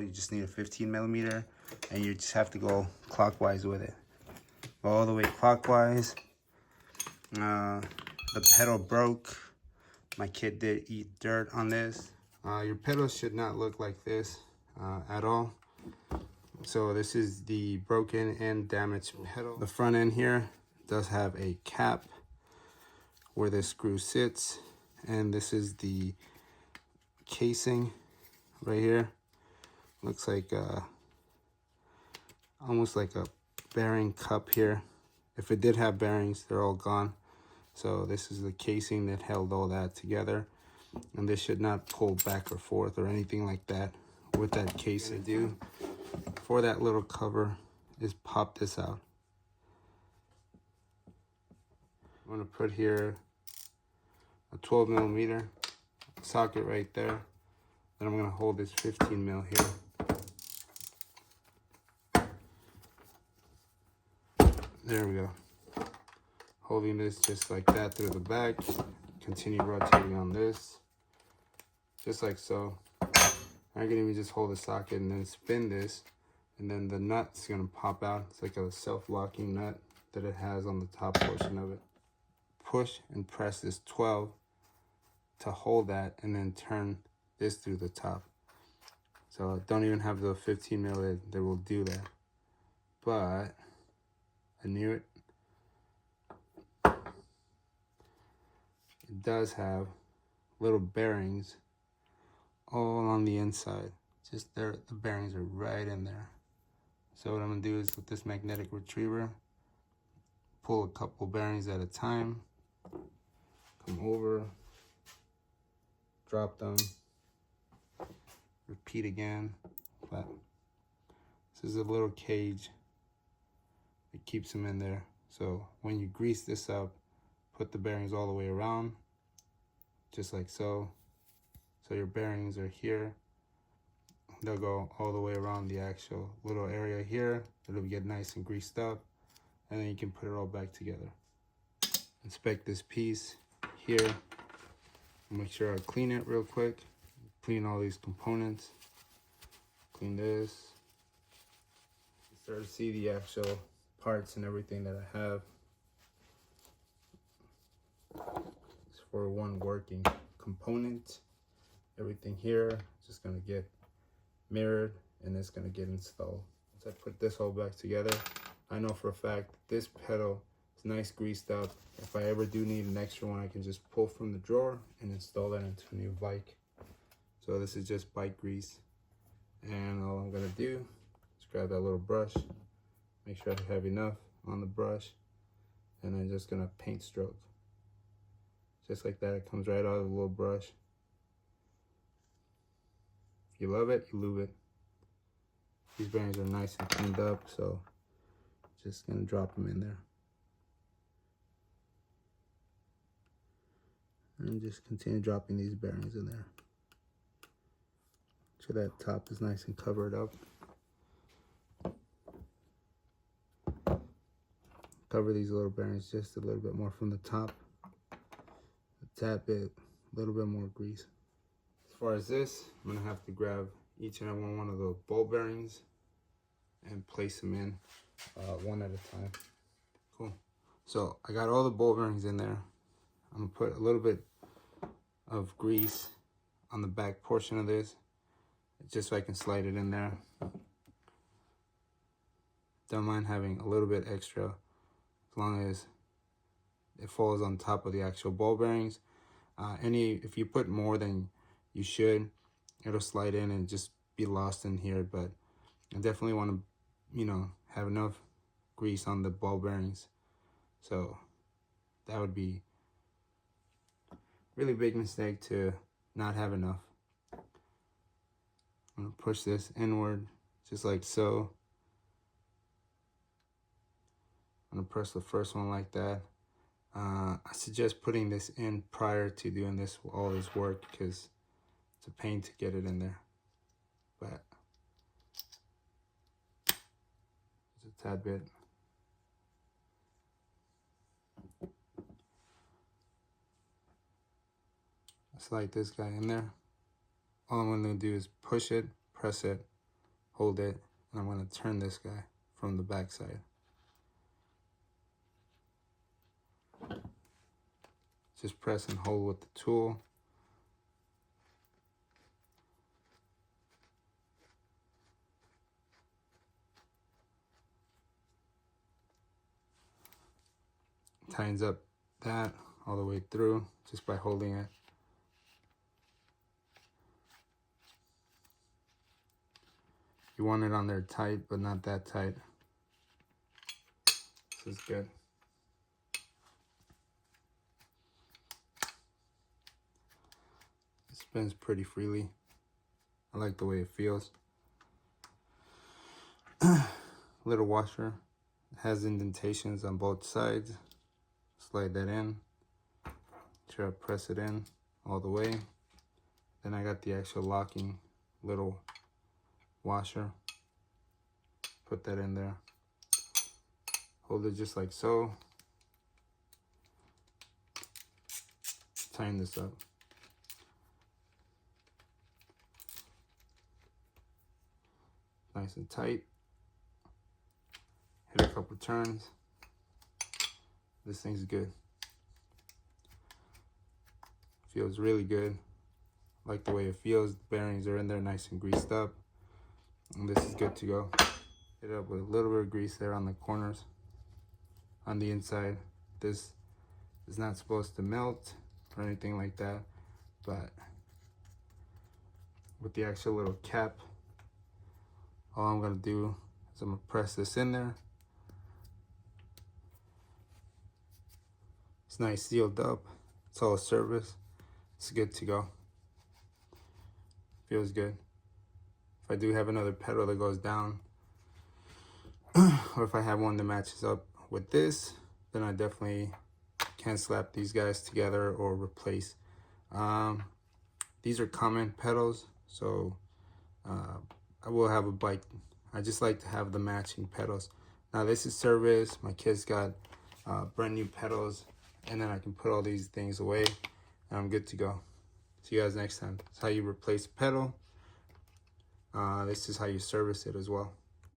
pedal, you just need a 15mm, and you just have to go clockwise with it. Go all the way clockwise. The pedal broke. My kid did eat dirt on this. Your pedal should not look like this at all. So this is the broken and damaged pedal. The front end here does have a cap where this screw sits, and this is the casing right here. Looks like almost like a bearing cup here. If it did have bearings, they're all gone. So this is the casing that held all that together, and this should not pull back or forth or anything like that with that casing. Do for that little cover is pop this out. I'm gonna put here a 12mm socket right there. Then I'm gonna hold this 15mm here. There we go. Holding this just like that through the back. Continue rotating on this, just like so. I'm gonna even just hold the socket and then spin this, and then the nut's gonna pop out. It's like a self-locking nut that it has on the top portion of it. Push and press this 12 to hold that, and then turn this through the top. So don't even have the 15mm that will do that. But I knew it. It does have little bearings all on the inside. Just there, the bearings are right in there. So what I'm gonna do is with this magnetic retriever, pull a couple bearings at a time, come over, drop them, repeat again. But this is a little cage that keeps them in there. So when you grease this up, put the bearings all the way around, just like so. So your bearings are here. They'll go all the way around the actual little area here. It'll get nice and greased up, and then you can put it all back together. Inspect this piece here. Make sure I clean it real quick. Clean all these components. Clean this. Start to see the actual parts and everything that I have. It's for one working component. Everything here is just gonna get mirrored and it's gonna get installed. Once I put this all back together, I know for a fact this pedal is nice greased up. If I ever do need an extra one, I can just pull from the drawer and install that into a new bike. So this is just bike grease. And all I'm gonna do is grab that little brush, make sure I have enough on the brush, and I'm just gonna paint stroke. Just like that, it comes right out of the little brush. If you love it, you lube it. These bearings are nice and cleaned up, so just gonna drop them in there. And just continue dropping these bearings in there. So that top is nice and covered up. Cover these little bearings just a little bit more from the top. A tad bit, a little bit more grease. As far as this, I'm gonna have to grab each and every one of the ball bearings and place them in one at a time. Cool. So I got all the ball bearings in there. I'm gonna put a little bit of grease on the back portion of this, just so I can slide it in there. Don't mind having a little bit extra, as long as it falls on top of the actual ball bearings. If you put more than you should, it'll slide in and just be lost in here. But I definitely want to, have enough grease on the ball bearings. So that would be a really big mistake to not have enough. I'm gonna push this inward, just like so. I'm gonna press the first one like that. I suggest putting this in prior to doing all this work, because it's a pain to get it in there. But just a tad bit. Slide this guy in there. All I'm gonna do is push it, press it, hold it, and I'm going to turn this guy from the back side. Just press and hold with the tool. Tightens up that all the way through just by holding it. You want it on there tight, but not that tight. This is good. It spins pretty freely. I like the way it feels. Little washer. It has indentations on both sides. Slide that in. Try to press it in all the way. Then I got the actual locking little washer. Put that in there. Hold it just like so. Tighten this up. Nice and tight. Hit a couple turns. This thing's good. Feels really good. Like the way it feels. The bearings are in there nice and greased up. And this is good to go. Hit it up with a little bit of grease there on the corners. On the inside. This is not supposed to melt or anything like that. But with the actual little cap, all I'm going to do is I'm going to press this in there. It's nice sealed up. It's all a service. It's good to go. Feels good. If I do have another pedal that goes down, or if I have one that matches up with this, then I definitely can slap these guys together or replace. These are common pedals, so I will have a bike. I just like to have the matching pedals. Now this is service. My kids got brand new pedals, and then I can put all these things away and I'm good to go. See you guys next time. That's how you replace a pedal. This is how you service it as well.